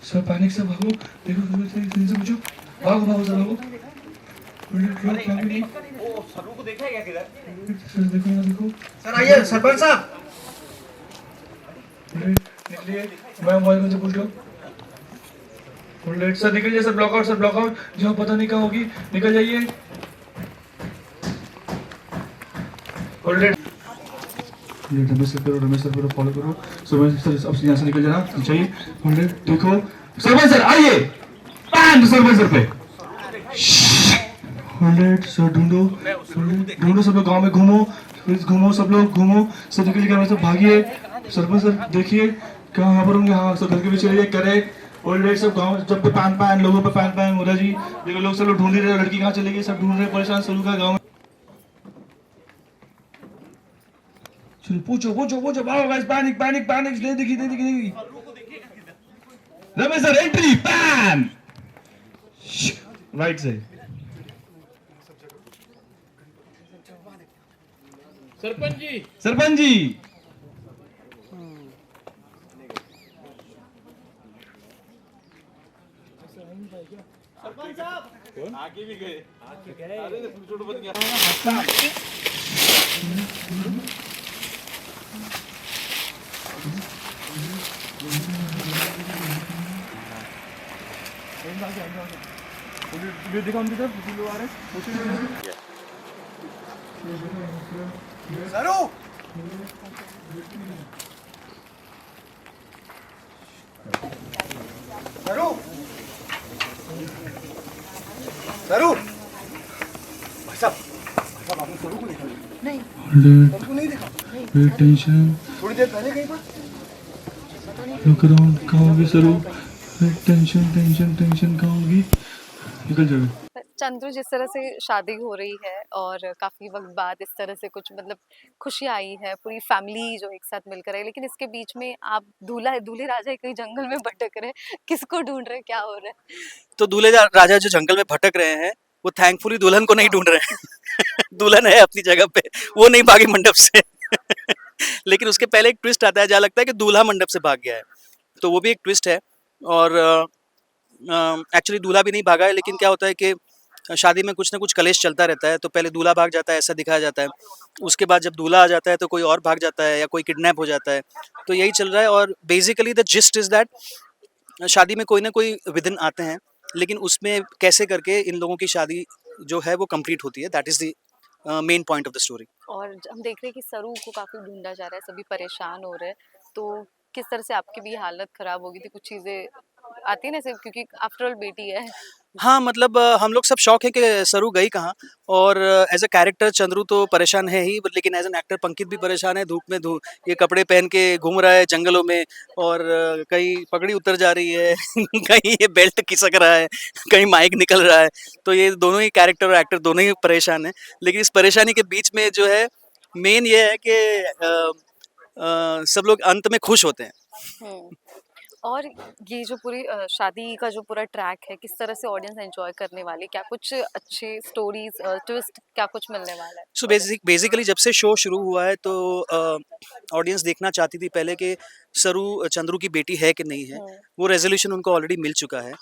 सब पैनिक से भागो, देखो तेजी से पूछो, भागो भागो सब भागो। वो सरू को देखा है क्या किधर? सर देखो ना देखो। सर आइए सरपंच साहब। निकलिए, मैं मोबाइल से पूछ लो। सर निकल जाइए, सर ब्लॉकआउट, सर ब्लॉकआउट, जहाँ पता नहीं कहाँ होगी, निकल जाइए। रमेश सर करो फॉलो करो। सरपंच सर अब यहाँ से निकल जाना चाहिए। देखो सरपंच सर आइए, सरपंच सर पे सर ढूंढो, ढूंढो सब लोग, गांव में घूमो, घूमो सब लोग घूमो, सब निकल के सब भागिए। सरपंच सर देखिए कहाँ पर होंगे। हाँ सब घर के पीछे चले जाइए, करेक्ट। ऑलरेडी सब गाँव जब पे पैन लोगों पे पैन हो रहा जी। देखो लोग सब लोग ढूंढ ही रहे, लड़की कहाँ चली गई, सब ढूंढ रहे, परेशान शुरू का गाँव में। पूछो पूछो पूछो, भागो गाइस, पैनिक पैनिक पैनिक, नहीं दिखी नहीं दिखी नहीं दिखी। Ramesh sir entry, pan right से। सरपंच जी सरपंच साहब आगे भी गए। अरे छोटू बन गया। देखा उनकी तरफ लोग आ रहे हैं, सरू सरू सरू भाई साहब आपने सरू को देखा? नहीं, सरू को नहीं देखा? टेंशन थोड़ी देर पहले कहीं पर लुक अराउंड, कहाँ होगी सरू? टेंशन टेंशन टेंशन, कहाँ होगी? निकल जाएगा। चंद्रू जिस तरह से शादी हो रही है और काफी वक्त बाद इस तरह से कुछ मतलब खुशी आई है, पूरी फैमिली जो एक साथ मिलकर है, लेकिन इसके बीच में आप दूल्हे राजा कहीं जंगल में भटक रहे, किसको ढूंढ रहे, क्या हो रहा है? तो दूल्हे राजा जो जंगल में भटक रहे हैं वो थैंकफुली दुल्हन को नहीं ढूंढ रहे हैं। दुल्हन है अपनी जगह पे, वो नहीं भागी मंडप से। लेकिन उसके पहले एक ट्विस्ट आता है जहाँ लगता है कि दूल्हा मंडप से भाग गया है, तो वो भी एक ट्विस्ट है। और एक्चुअली दूल्हा भी नहीं भागा है, लेकिन क्या होता है कि शादी में कुछ ना कुछ कलेश चलता रहता है। तो पहले दूल्हा भाग जाता है, ऐसा दिखाया जाता है। उसके बाद जब दूल्हा आ जाता है तो कोई और भाग जाता है या कोई किडनैप हो जाता है। तो यही चल रहा है। और basically the gist is that शादी में कोई ना कोई विधिन आते हैं, लेकिन उसमें कैसे करके इन लोगों की शादी जो है वो कंप्लीट होती है, that is the main point of the story. और हम देख रहे हैं कि सरू को काफी ढूंढा जा रहा है, सभी परेशान हो रहे हैं, तो किस तरह से आपकी भी हालत खराब होगी थी, कुछ चीजें आती है ना सिर्फ क्योंकि आफ्टर ऑल बेटी है। हाँ, मतलब हम लोग सब शौक है कि सरू गई कहाँ। और एज अ कैरेक्टर चंद्रू तो परेशान है ही, लेकिन एज एन एक्टर पंकित भी परेशान है। धूप में ये कपड़े पहन के घूम रहा है जंगलों में, और कहीं पगड़ी उतर जा रही है। कहीं ये बेल्ट खिसक रहा है, कहीं माइक निकल रहा है। तो ये दोनों ही कैरेक्टर और एक्टर दोनों ही परेशान है। लेकिन इस परेशानी के बीच में जो है मेन ये है कि सब लोग अंत में खुश होते हैं। और ये जो पूरी शादी का जो पूरा ट्रैक है, किस तरह से ऑडियंस एंजॉय करने वाली, क्या कुछ अच्छे स्टोरीज ट्विस्ट क्या कुछ मिलने वाला है? सो बेसिकली जब से शो शुरू हुआ है तो ऑडियंस देखना चाहती थी पहले कि सरू चंद्रू की बेटी है कि नहीं है। वो रेजोल्यूशन उनको ऑलरेडी मिल चुका है।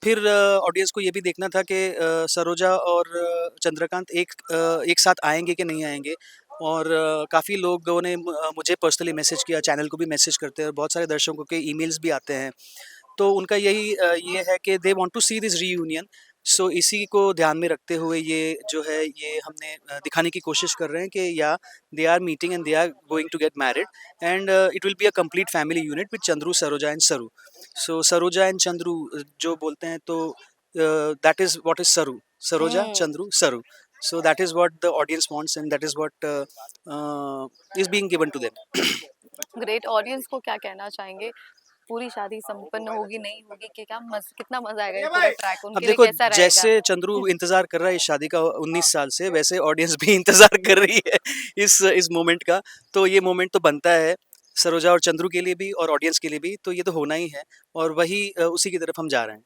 फिर ऑडियंस को ये भी देखना था कि सरोजा और चंद्रकांत एक साथ आएंगे कि नहीं आएंगे। और काफ़ी लोगों ने मुझे पर्सनली मैसेज किया, चैनल को भी मैसेज करते हैं, और बहुत सारे दर्शकों के ईमेल्स भी आते हैं। तो उनका यही ये है कि they want to see this reunion. So इसी को ध्यान में रखते हुए ये जो है ये हमने दिखाने की कोशिश कर रहे हैं कि या they are meeting and they are going to get married, and it will be a complete family unit with Chandru, Saroja and Saru. So Saroja and Chandru जो बोलते हैं, तो दैट इज व्हाट इज सरू, Saroja Chandru Saru. So that is what the audience wants and that is what is being given to them. Great. Audience को क्या कहना चाहेंगे, पूरी शादी संपन्न होगी नहीं होगी कि कितना मजा आएगा, ये पूरा ट्रैक अब उनके लिए देखो, कैसा रहेगा? जैसे चंद्रू इंतजार कर रहा है इस शादी का 19 साल से, वैसे ऑडियंस भी इंतजार कर रही है इस मोमेंट का। तो ये मोमेंट तो बनता है सरोजा और चंद्रू के लिए भी और ऑडियंस के लिए भी, तो ये तो होना ही है। और वही उसी की तरफ हम जा रहे हैं।